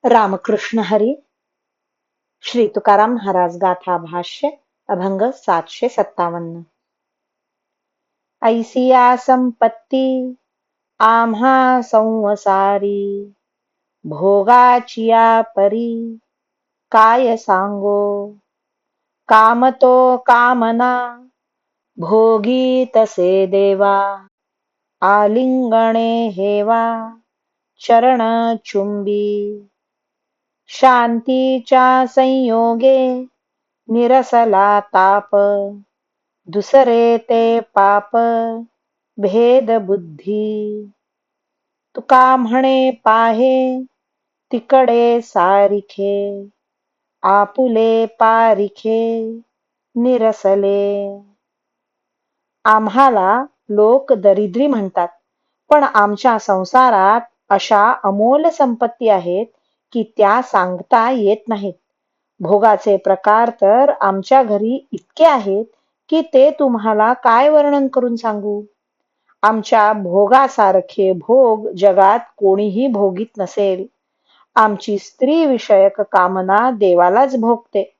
रामकृष्ण हरी. श्री तुकाराम महाराज गाथा भाष्य अभंग 757. ऐसिया संपत्ती आम्हा संवसारी, भोगाचिया परी काय सांगो. कामतो कामना भोगी तसे देवा, आलिंगणे हेवा चरण चुंबी. शांतीच्या संयोगे निरसला ताप, दुसरे ते पाप भेद बुद्धी. तुका म्हणे पाहे तिकडे सारिखे, आपुले पारिखे निरसले. आम्हाला लोक दरिद्री म्हणतात, पण आमच्या संसारात अशा अमोल संपत्ती आहेत की त्या सांगता येत नाहीत. भोगाचे प्रकार तर आमच्या घरी इतके आहेत की ते तुम्हाला काय वर्णन करून सांगू. आमच्या भोगासारखे भोग जगात कोणीही भोगीत नसेल. आमची स्त्री विषयक कामना देवालाच भोगते,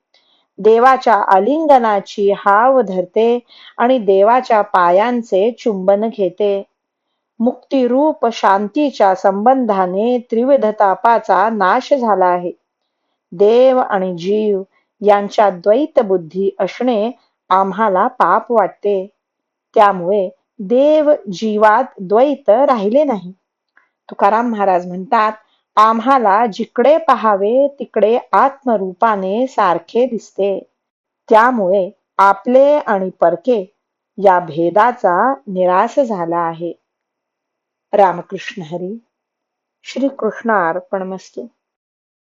देवाच्या आलिंगनाची हाव धरते आणि देवाच्या पायांचे चुंबन घेते. मुक्तिरूप शांतीच्या संबंधाने त्रिविध तापाचा नाश झाला आहे. देव आणि जीव यांच्या द्वैत बुद्धी असणे आम्हाला पाप वाटते. त्यामुळे देव जीवात द्वैत राहिले नाही. तुकाराम महाराज म्हणतात, आम्हाला जिकडे पहावे तिकडे आत्मरूपाने सारखे दिसते. त्यामुळे आपले आणि परके या भेदाचा निराश झाला आहे. रामकृष्ण हरी. श्री कृष्णार्पणमस्तु.